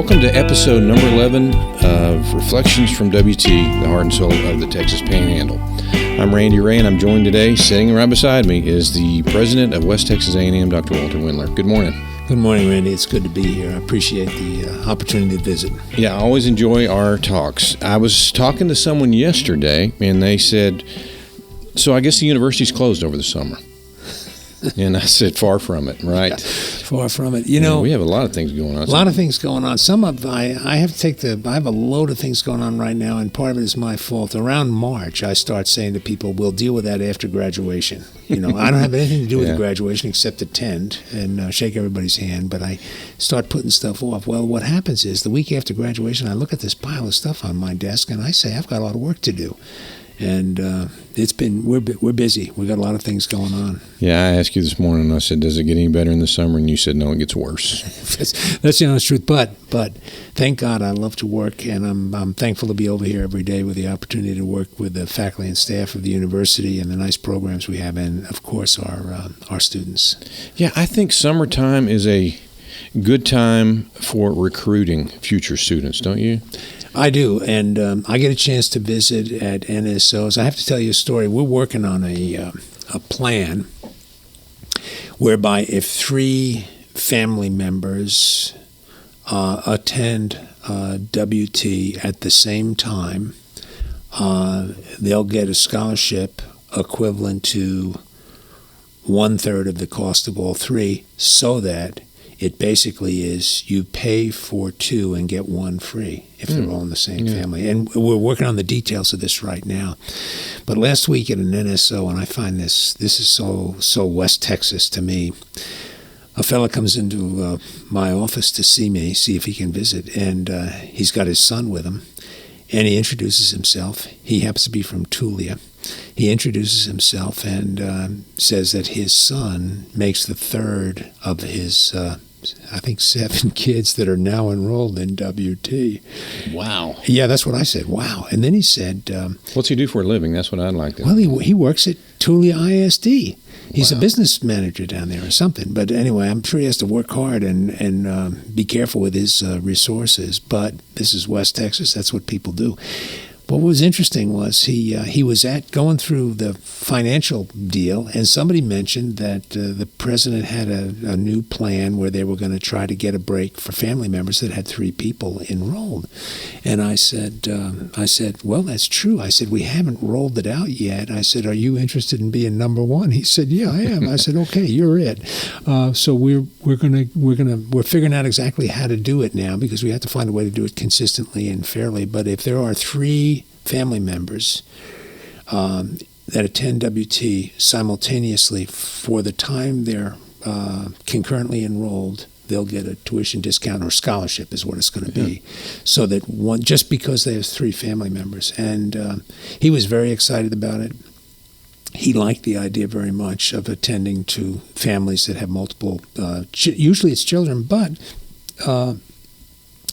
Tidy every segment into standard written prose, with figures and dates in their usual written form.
Welcome to episode number 11 of Reflections from WT, the heart and soul of the Texas Panhandle. I'm Randy Ray, and I'm joined today, sitting right beside me, is the president of West Texas A&M, Dr. Walter Wender. Good morning. Good morning, Randy. It's good to be here. I appreciate the opportunity to visit. Yeah, I always enjoy our talks. I was talking to someone yesterday, and they said, so I guess the university's closed over the summer. And I said, far from it, right? Yeah, far from it. You know, we have a lot of things going on. A lot of things going on. I have a load of things going on right now, and part of it is my fault. Around March, I start saying to people, we'll deal with that after graduation. You know, I don't have anything to do with the graduation except attend and shake everybody's hand, but I start putting stuff off. Well, what happens is the week after graduation, I look at this pile of stuff on my desk, and I say, I've got a lot of work to do. And we're busy. We've got a lot of things going on. Yeah, I asked you this morning, and I said, does it get any better in the summer? And you said, no, it gets worse. That's the honest truth. But thank God I love to work, and I'm thankful to be over here every day with the opportunity to work with the faculty and staff of the university and the nice programs we have, and, of course, our students. Yeah, I think summertime is a good time for recruiting future students, don't you? I do, and I get a chance to visit at NSOs. I have to tell you a story. We're working on a plan whereby if 3 family members attend WT at the same time, they'll get a scholarship equivalent to 1/3 of the cost of all 3, so that it basically is you pay for 2 and get 1 free if they're all in the same family. And we're working on the details of this right now. But last week at an NSO, and I find this is so West Texas to me, a fella comes into my office to see me, see if he can visit, and he's got his son with him, and he introduces himself. He happens to be from Tulia. He introduces himself and says that his son makes the 3rd of his I think 7 kids that are now enrolled in WT. Wow. Yeah, that's what I said. Wow. And then he said... what's he do for a living? That's what I'd like to know. Well, he works at Tulia ISD. He's a business manager down there or something. But anyway, I'm sure he has to work hard and be careful with his resources. But this is West Texas. That's what people do. What was interesting was he was going through the financial deal, and somebody mentioned that the president had a new plan where they were going to try to get a break for family members that had 3 people enrolled. And I said, well, that's true. I said, we haven't rolled it out yet. I said, are you interested in being number 1? He said, yeah, I am. I said, okay, you're it. So we're figuring out exactly how to do it now, because we have to find a way to do it consistently and fairly. But if there are 3 family members that attend WT simultaneously for the time they're concurrently enrolled, they'll get a tuition discount, or scholarship is what it's going to be. So that just because they have 3 family members. And he was very excited about it. He liked the idea very much of attending to families that have multiple, usually it's children, but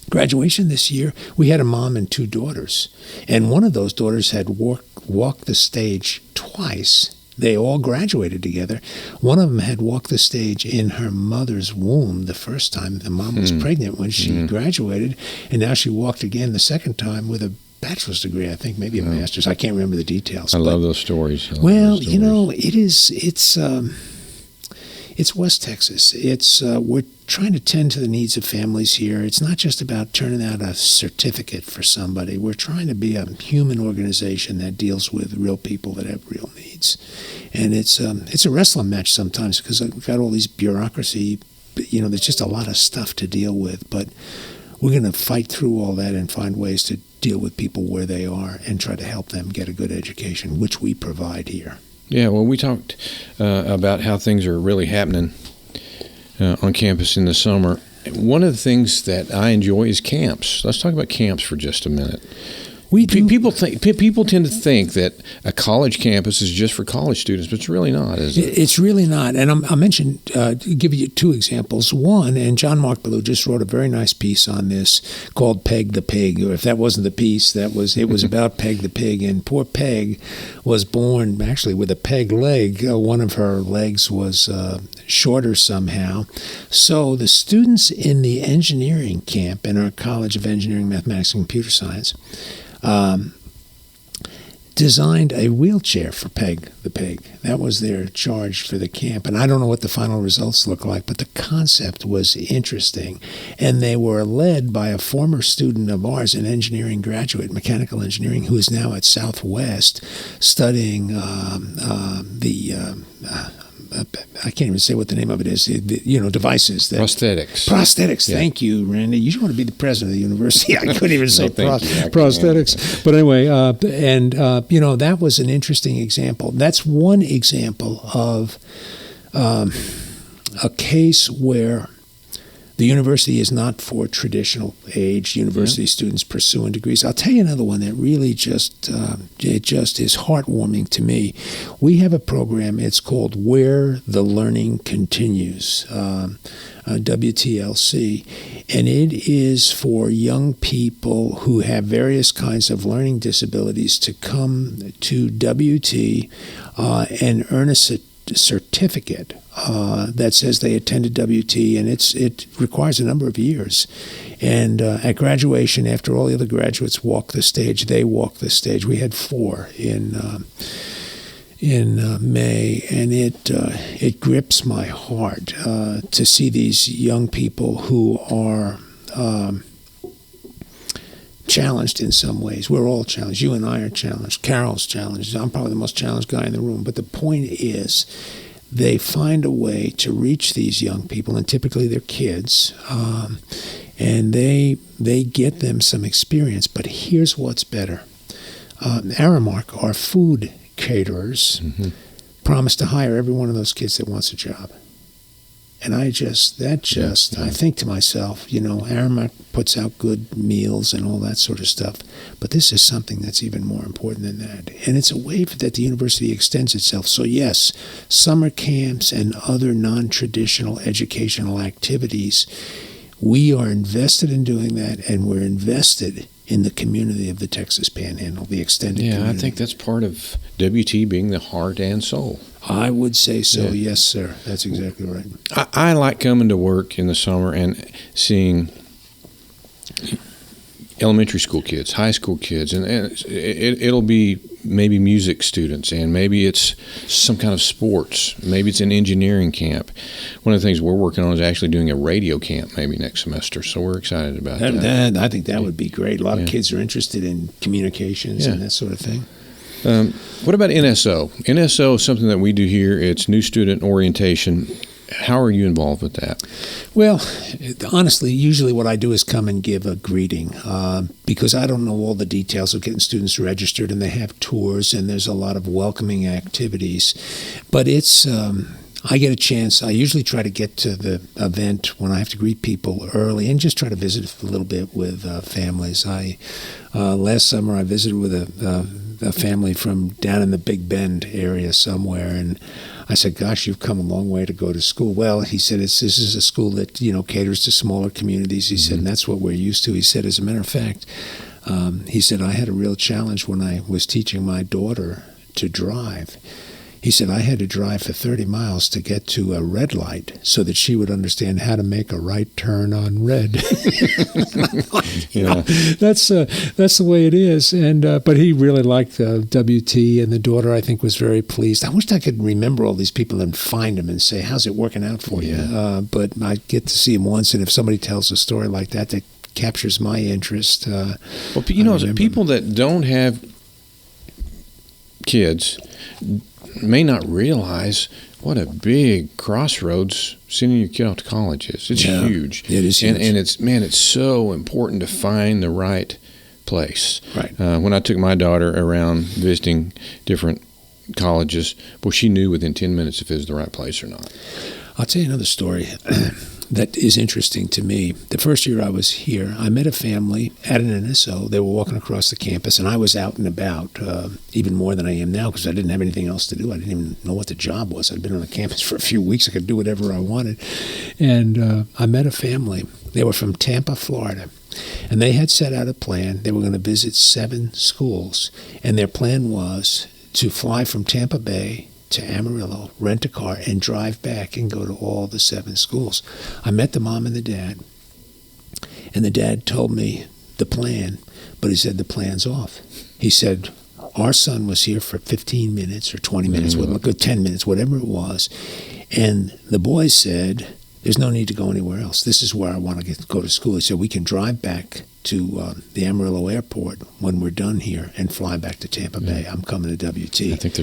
graduation this year, we had a mom and 2 daughters. And one of those daughters had walked the stage twice. They all graduated together. One of them had walked the stage in her mother's womb the first time. The mom was pregnant when she graduated, and now she walked again the second time with a bachelor's degree, I think, maybe a master's. I can't remember the details. I love those stories. You know, it's West Texas. We're trying to tend to the needs of families here. It's not just about turning out a certificate for somebody. We're trying to be a human organization that deals with real people that have real needs. And it's a wrestling match sometimes, because we've got all these bureaucracy. You know, there's just a lot of stuff to deal with. But we're going to fight through all that and find ways to deal with people where they are and try to help them get a good education, which we provide here. Yeah, well, we talked about how things are really happening on campus in the summer. One of the things that I enjoy is camps. Let's talk about camps for just a minute. We do. People tend to think that a college campus is just for college students, but it's really not, is it? It's really not. And I'll mention, give you two examples. One, and John Mark Ballou just wrote a very nice piece on this called Peg the Pig. Or if that wasn't the piece, it was about Peg the Pig. And poor Peg was born actually with a peg leg. One of her legs was shorter somehow. So the students in the engineering camp in our College of Engineering, Mathematics, and Computer Science designed a wheelchair for Peg the Pig. That was their charge for the camp. And I don't know what the final results look like, but the concept was interesting. And they were led by a former student of ours, an engineering graduate, mechanical engineering, who is now at Southwest studying I can't even say what the name of it is. Devices. Prosthetics. Yeah. Thank you, Randy. You want to be the president of the university. I couldn't even say prosthetics. But anyway, that was an interesting example. That's one example of a case where the university is not for traditional age university students pursuing degrees. I'll tell you another one that really just is heartwarming to me. We have a program. It's called Where the Learning Continues, WTLC, and it is for young people who have various kinds of learning disabilities to come to WT and earn a certificate that says they attended WT, and it requires a number of years. And at graduation, after all the other graduates walk the stage, they walk the stage. We had 4 in May, and it grips my heart to see these young people who are challenged in some ways. We're all challenged. You and I are challenged. Carol's challenged. I'm probably the most challenged guy in the room. But the point is, they find a way to reach these young people, and typically they're kids, and they get them some experience. But here's what's better. Aramark, our food caterers, promised to hire every one of those kids that wants a job. And I think to myself, Aramark puts out good meals and all that sort of stuff, but this is something that's even more important than that. And it's a way that the university extends itself. So yes, summer camps and other non-traditional educational activities, we are invested in doing that, and we're invested in the community of the Texas Panhandle, the extended community. Yeah, I think that's part of WT being the heart and soul. I would say so, yes, sir. That's exactly right. I like coming to work in the summer and seeing elementary school kids, high school kids, and it'll be maybe music students, and maybe it's some kind of sports. Maybe it's an engineering camp. One of the things we're working on is actually doing a radio camp maybe next semester, so we're excited about that. I think that would be great. A lot of kids are interested in communications and that sort of thing. What about NSO? NSO is something that we do here. It's New Student Orientation. How are you involved with that? Well, honestly, usually what I do is come and give a greeting because I don't know all the details of getting students registered, and they have tours, and there's a lot of welcoming activities. But it's I get a chance. I usually try to get to the event when I have to greet people early and just try to visit a little bit with families. Last summer I visited with a family from down in the Big Bend area somewhere, and I said, "Gosh, you've come a long way to go to school." Well, he said, this is a school that caters to smaller communities. He said, and that's what we're used to. He said, as a matter of fact, he said, I had a real challenge when I was teaching my daughter to drive. He said, I had to drive for 30 miles to get to a red light so that she would understand how to make a right turn on red. That's the way it is. And but he really liked WT, and the daughter, I think, was very pleased. I wished I could remember all these people and find them and say, how's it working out for you? But I get to see them once, and if somebody tells a story like that captures my interest. Well, people that don't have kids may not realize what a big crossroads sending your kid off to college is. It's huge. It is huge. And it's so important to find the right place. Right. When I took my daughter around visiting different colleges, well, she knew within 10 minutes if it was the right place or not. I'll tell you another story. that is interesting to me. The first year I was here, I met a family at an NSO. They were walking across the campus, and I was out and about even more than I am now because I didn't have anything else to do. I didn't even know what the job was. I'd been on the campus for a few weeks. I could do whatever I wanted. And I met a family. They were from Tampa, Florida. And they had set out a plan. They were going to visit 7 schools. And their plan was to fly from Tampa Bay to Amarillo, rent a car, and drive back and go to all the 7 schools. I met the mom and the dad, and the dad told me the plan, but he said the plan's off. He said, our son was here for 15 minutes or 20 minutes, a good 10 minutes, whatever it was, and the boys said, there's no need to go anywhere else. This is where I want to go to school. He said, we can drive back to the Amarillo airport when we're done here and fly back to Tampa Bay. I'm coming to WT. I think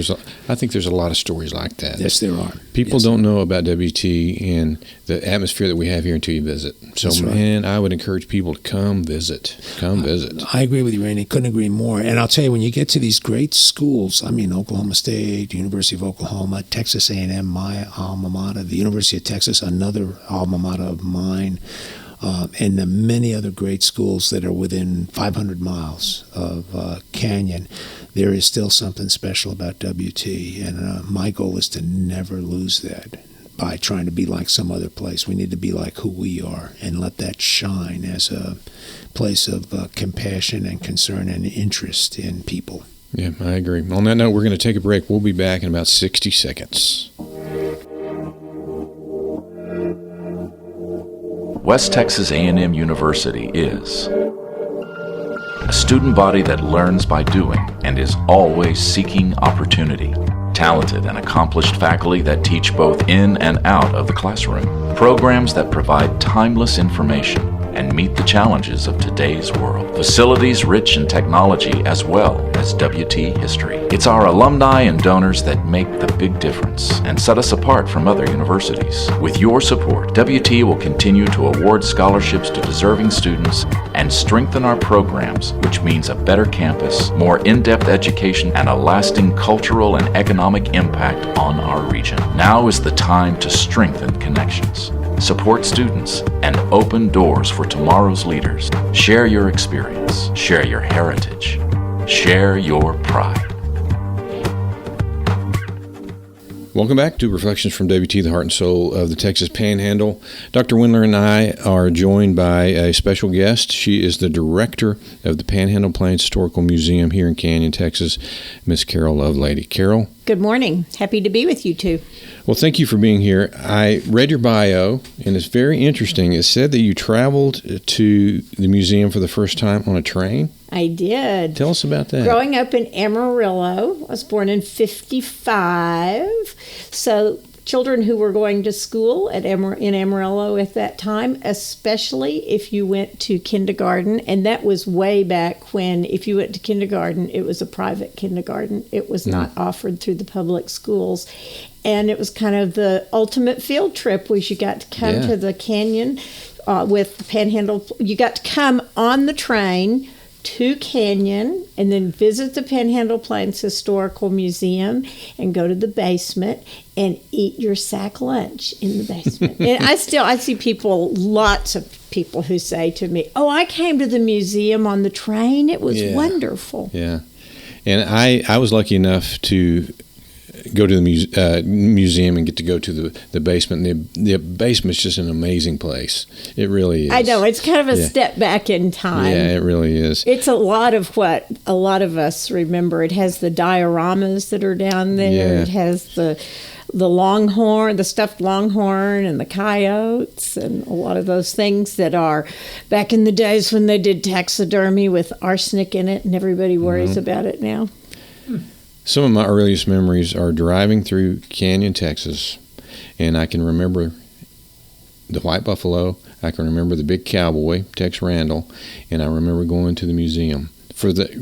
there's a lot of stories like that. Yes, there are. People don't know about WT and the atmosphere that we have here until you visit. So, That's right. man, I would encourage people to come visit. Come visit. I agree with you, Randy. Couldn't agree more. And I'll tell you, when you get to these great schools, I mean, Oklahoma State, University of Oklahoma, Texas A&M, my alma mater, the University of Texas, another alma mater of mine, and the many other great schools that are within 500 miles of Canyon, there is still something special about WT. And my goal is to never lose that by trying to be like some other place. We need to be like who we are and let that shine as a place of compassion and concern and interest in people. Yeah, I agree. On that note, we're going to take a break. We'll be back in about 60 seconds. West Texas A&M University is a student body that learns by doing and is always seeking opportunity. Talented and accomplished faculty that teach both in and out of the classroom. Programs that provide timeless information and meet the challenges of today's world. Facilities rich in technology as well as WT history. It's our alumni and donors that make the big difference and set us apart from other universities. With your support, WT will continue to award scholarships to deserving students and strengthen our programs, which means a better campus, more in-depth education, and a lasting cultural and economic impact on our region. Now is the time to strengthen connections, support students, and open doors for tomorrow's leaders. Share your experience, share your heritage, share your pride. Welcome back to Reflections from WT, the heart and soul of the Texas Panhandle. Dr. Wender and I are joined by a special guest. She is the director of the Panhandle-Plains Historical Museum here in Canyon, Texas, Miss Carol Lovelady. Carol? Good morning. Happy to be with you two. Well, thank you for being here. I read your bio, and it's very interesting. It said that you traveled to the museum for the first time on a train. I did. Tell us about that. Growing up in Amarillo, I was born in 55. So children who were going to school in Amarillo at that time, especially if you went to kindergarten, and that was way back when if you went to kindergarten, it was a private kindergarten. It was not offered through the public schools. And it was kind of the ultimate field trip where you got to come to the canyon with the Panhandle. You got to come on the train to Canyon and then visit the Panhandle-Plains Historical Museum and go to the basement and eat your sack lunch in the basement. And I see lots of people who say to me, "Oh, I came to the museum on the train. It was wonderful." Yeah. And I was lucky enough to go to the museum and get to go to the basement. The basement's just an amazing place. It really is. I know. It's kind of a step back in time. Yeah, it really is. It's a lot of what a lot of us remember. It has the dioramas that are down there. Yeah. It has the longhorn, the stuffed longhorn, and the coyotes, and a lot of those things that are back in the days when they did taxidermy with arsenic in it, and everybody worries about it now. Some of my earliest memories are driving through Canyon, Texas, and I can remember the white buffalo. I can remember the big cowboy, Tex Randall, and I remember going to the museum.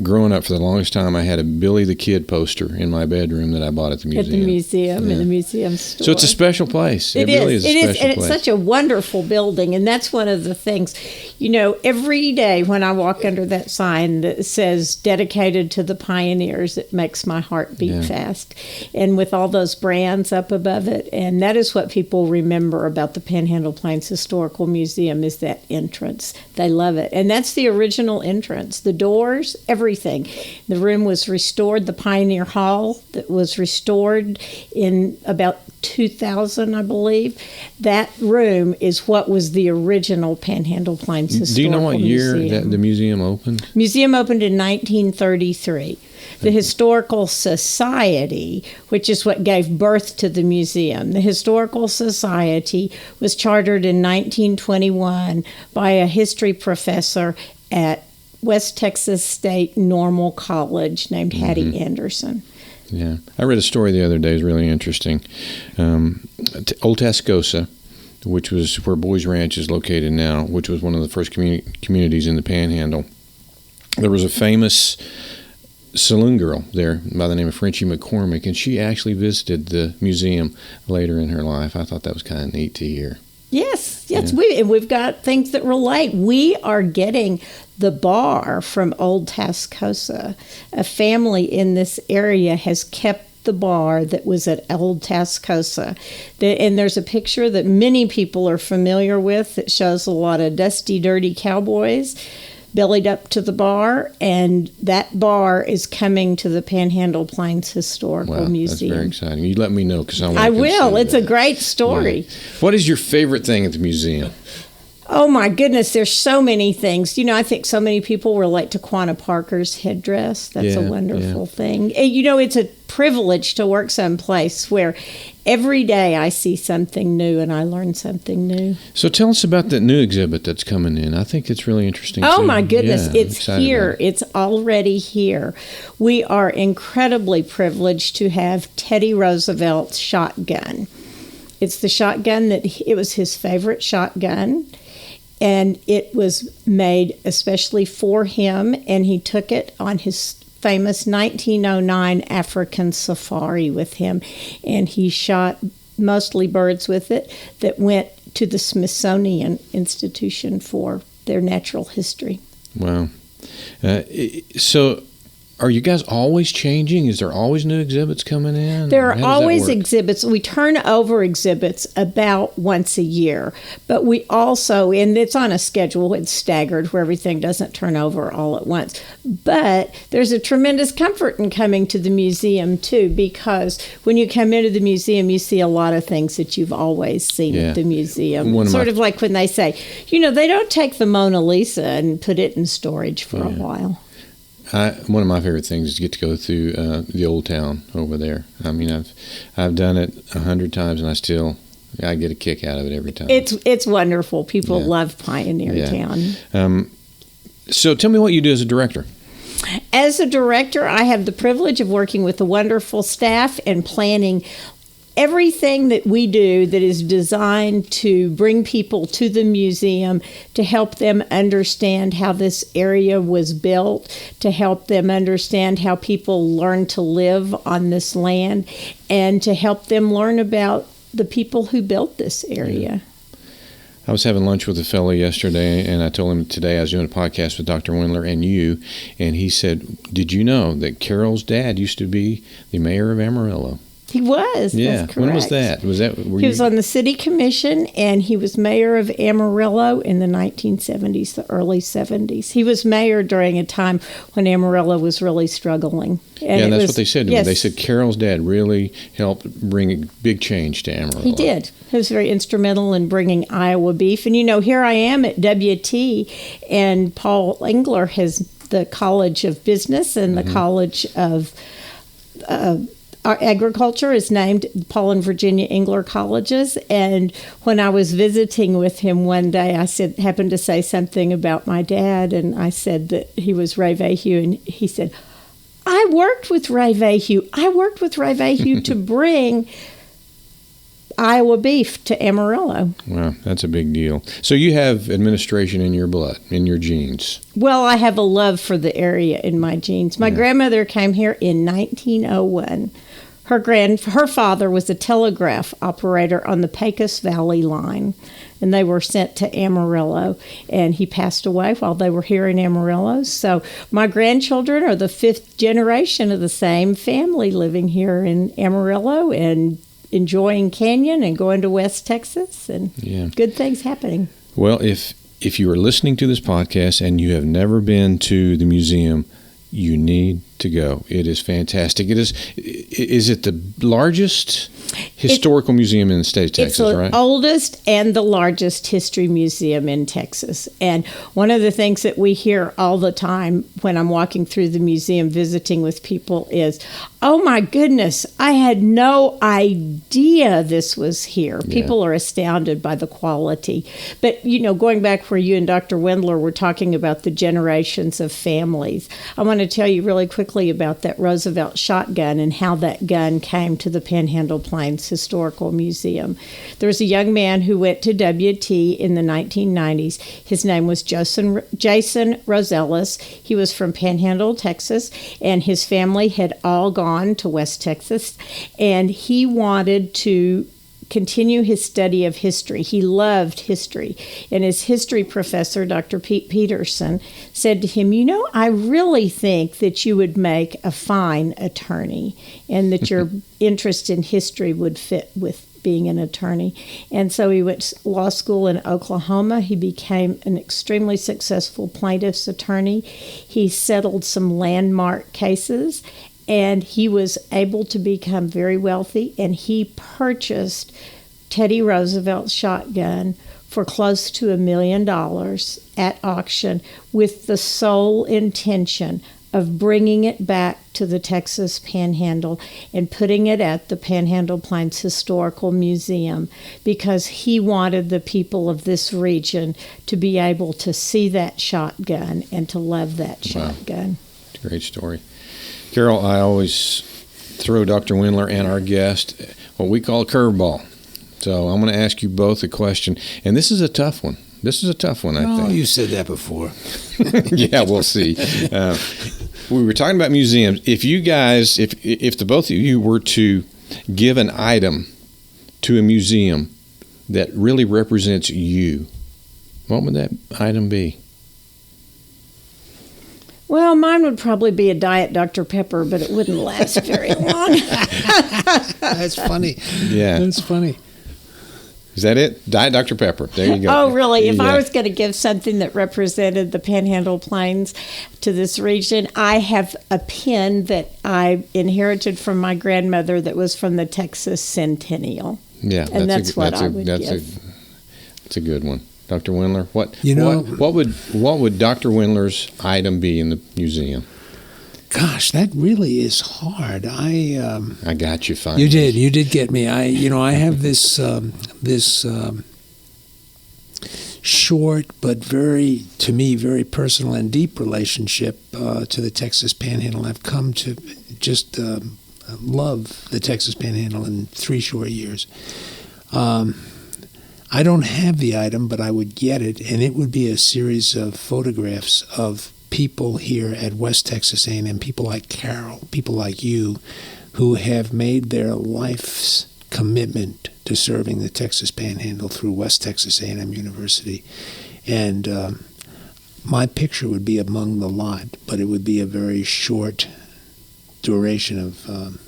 growing up, for the longest time, I had a Billy the Kid poster in my bedroom that I bought at the museum. At the museum, in the museum store. So it's a special place. It really is a special place. And it's such a wonderful building. And that's one of the things, every day when I walk under that sign that says dedicated to the pioneers, it makes my heart beat fast. And with all those brands up above it. And that is what people remember about the Panhandle-Plains Historical Museum, is that entrance. They love it. And that's the original entrance. The doors, everything. The room was restored, the Pioneer Hall that was restored in about 2000, I believe. That room is what was the original Panhandle-Plains Historical Museum. Do you know what year that the museum opened? Museum opened in 1933. The Historical Society, which is what gave birth to the museum, the Historical Society was chartered in 1921 by a history professor at West Texas State Normal College named Hattie Anderson. Yeah. I read a story the other day. It was really interesting. Old Tascosa, which was where Boys Ranch is located now, which was one of the first communities in the Panhandle. There was a famous saloon girl there by the name of Frenchie McCormick, and she actually visited the museum later in her life. I thought that was kind of neat to hear. Yes, we've got things that relate. We are getting the bar from Old Tascosa. A family in this area has kept the bar that was at Old Tascosa. And there's a picture that many people are familiar with that shows a lot of dusty, dirty cowboys bellied up to the bar, and that bar is coming to the Panhandle-Plains Historical Museum. That's very exciting. You let me know, because I will. It's a great story. Yeah. What is your favorite thing at the museum? Oh my goodness, there's so many things. I think so many people relate to Quanah Parker's headdress. That's a wonderful thing. And, it's a privilege to work someplace where every day I see something new and I learn something new. So tell us about that new exhibit that's coming in. I think it's really interesting. Oh too. my goodness, it's here. It's already here. We are incredibly privileged to have Teddy Roosevelt's shotgun. It's the shotgun it was his favorite shotgun. And it was made especially for him, and he took it on his famous 1909 African safari with him, and he shot mostly birds with it that went to the Smithsonian Institution for their natural history. Wow. So are you guys always changing? Is there always new exhibits coming in? There are always exhibits. We turn over exhibits about once a year, but we also, and it's on a schedule, it's staggered where everything doesn't turn over all at once. But there's a tremendous comfort in coming to the museum too, because when you come into the museum, you see a lot of things that you've always seen at the museum. Sort of like when they say, they don't take the Mona Lisa and put it in storage for a while. One of my favorite things is to get to go through the old town over there. I mean, I've done it 100 times, and I get a kick out of it every time. It's wonderful. People love Pioneer Town. So tell me what you do as a director. As a director, I have the privilege of working with a wonderful staff and planning everything that we do that is designed to bring people to the museum, to help them understand how this area was built, to help them understand how people learn to live on this land, and to help them learn about the people who built this area. I was having lunch with a fellow yesterday, and I told him today I was doing a podcast with Dr. Wendler and you, and he said, did you know that Carol's dad used to be the mayor of Amarillo? He was. Yeah. That's correct. When was that? He was on the city commission, and he was mayor of Amarillo in the 1970s, the early 70s. He was mayor during a time when Amarillo was really struggling. And that's what they said to me. They said Carol's dad really helped bring a big change to Amarillo. He did. He was very instrumental in bringing Iowa beef. And, here I am at WT, and Paul Engler has the College of Business and the College of our agriculture is named Paul and Virginia Engler Colleges, and when I was visiting with him one day, I happened to say something about my dad, and I said that he was Ray Vahue, and he said, I worked with Ray Vahue to bring Iowa beef to Amarillo. Wow, that's a big deal. So you have administration in your blood, in your genes. Well, I have a love for the area in my genes. My grandmother came here in 1901. Her father was a telegraph operator on the Pecos Valley line, and they were sent to Amarillo, and he passed away while they were here in Amarillo. So my grandchildren are the 5th generation of the same family living here in Amarillo and enjoying Canyon and going to West Texas, and good things happening. Well, if you are listening to this podcast and you have never been to the museum, you need to go. It is fantastic. Is it the largest historical museum in the state of Texas, right? It's the oldest and the largest history museum in Texas. And one of the things that we hear all the time when I'm walking through the museum visiting with people is, oh my goodness, I had no idea this was here. Yeah. People are astounded by the quality. But, going back where you and Dr. Wendler were talking about the generations of families, I want to tell you really quickly about that Roosevelt shotgun and how that gun came to the Panhandle-Plains Historical Museum. There was a young man who went to WT in the 1990s. His name was Jason Rosellis. He was from Panhandle, Texas, and his family had all gone to West Texas, and he wanted to continue his study of history. He loved history. And his history professor, Dr. Pete Peterson, said to him, I really think that you would make a fine attorney and that your interest in history would fit with being an attorney. And so he went to law school in Oklahoma. He became an extremely successful plaintiff's attorney. He settled some landmark cases, and he was able to become very wealthy, and he purchased Teddy Roosevelt's shotgun for close to $1 million at auction with the sole intention of bringing it back to the Texas Panhandle and putting it at the Panhandle-Plains Historical Museum, because he wanted the people of this region to be able to see that shotgun and to love that shotgun. It's a great story. Carol, I always throw Dr. Wendler and our guest what we call a curveball. So I'm going to ask you both a question, and this is a tough one. I think. Oh, you said that before. Yeah, we'll see. We were talking about museums. If you guys, if the both of you were to give an item to a museum that really represents you, what would that item be? Well, mine would probably be a Diet Dr. Pepper, but it wouldn't last very long. That's funny. Yeah. That's funny. Is that it? Diet Dr. Pepper. There you go. Oh, really? If I was going to give something that represented the Panhandle Plains to this region, I have a pin that I inherited from my grandmother that was from the Texas Centennial. Yeah. And that's what I would give. That's a good one. Dr. Wendler, what would Dr. Wendler's item be in the museum? Gosh, that really is hard. I got you fine. You did get me. I have this short but to me very personal and deep relationship to the Texas Panhandle. I've come to just love the Texas Panhandle in 3 short years. I don't have the item, but I would get it, and it would be a series of photographs of people here at West Texas A&M, people like Carol, people like you, who have made their life's commitment to serving the Texas Panhandle through West Texas A&M University. And my picture would be among the lot, but it would be a very short duration of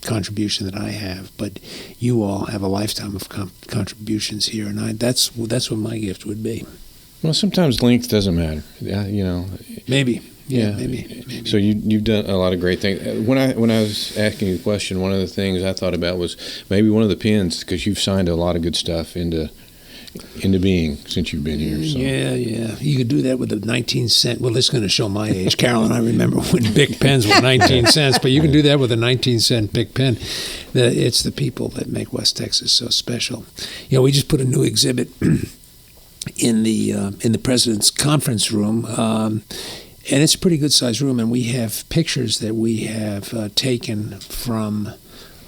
contribution that I have, but you all have a lifetime of contributions here, and that's what my gift would be. Well, sometimes length doesn't matter, Maybe. Yeah, maybe. So you've done a lot of great things. When I was asking you the question, one of the things I thought about was maybe one of the pins, because you've signed a lot of good stuff into being since you've been here. So. Yeah. You could do that with a 19-cent. Well, it's going to show my age. Carol and I remember when Bic pens were 19 cents, but you can do that with a 19-cent Bic pen. It's the people that make West Texas so special. We just put a new exhibit in the president's conference room, and it's a pretty good-sized room, and we have pictures that we have taken from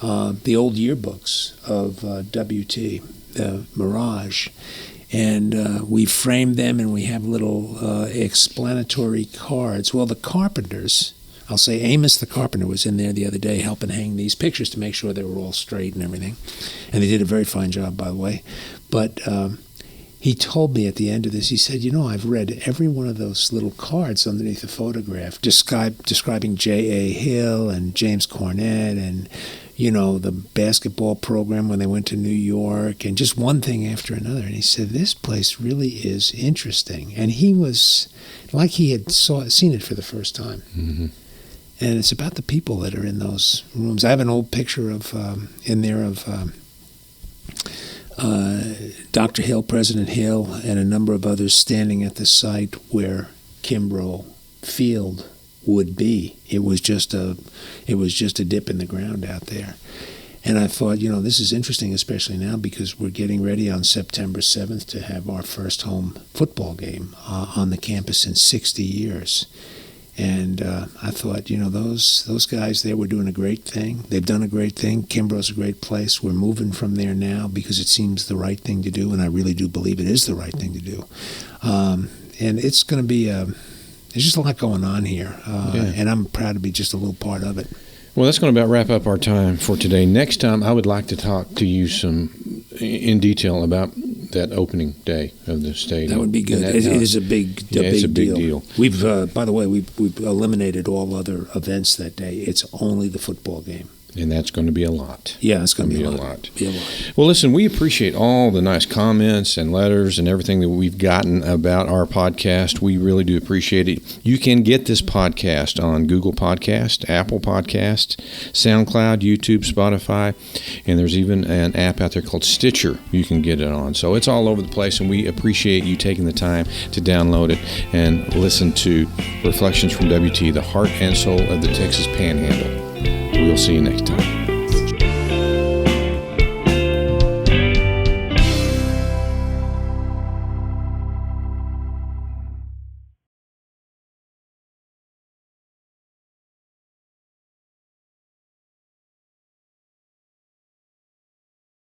the old yearbooks of WT, the Mirage. And we framed them, and we have little explanatory cards. Well, the carpenters, I'll say Amos the carpenter was in there the other day helping hang these pictures to make sure they were all straight and everything. And they did a very fine job, by the way. But he told me at the end of this, he said, I've read every one of those little cards underneath the photograph describing J.A. Hill and James Cornette and, the basketball program when they went to New York, and just one thing after another. And he said, this place really is interesting. And he was like he had seen it for the first time. Mm-hmm. And it's about the people that are in those rooms. I have an old picture of in there of Dr. Hill, President Hill, and a number of others standing at the site where Kimbrough Field would be. It was just a dip in the ground out there. And I thought, this is interesting, especially now because we're getting ready on September 7th to have our first home football game on the campus in 60 years. And I thought, those guys there were doing a great thing. They've done a great thing. Kimbrough's a great place. We're moving from there now because it seems the right thing to do, and I really do believe it is the right thing to do. And it's going to be there's just a lot going on here, and I'm proud to be just a little part of it. Well, that's going to about wrap up our time for today. Next time, I would like to talk to you in detail about that opening day of the stadium. That would be good. It is a big deal. It's a big deal. We've, by the way, we've eliminated all other events that day. It's only the football game. And that's going to be a lot. Yeah, it's going to be a lot. Be a lot. Well, listen, we appreciate all the nice comments and letters and everything that we've gotten about our podcast. We really do appreciate it. You can get this podcast on Google Podcast, Apple Podcast, SoundCloud, YouTube, Spotify, and there's even an app out there called Stitcher you can get it on. So it's all over the place, and we appreciate you taking the time to download it and listen to Reflections from WT, the heart and soul of the Texas Panhandle. We'll see you next time.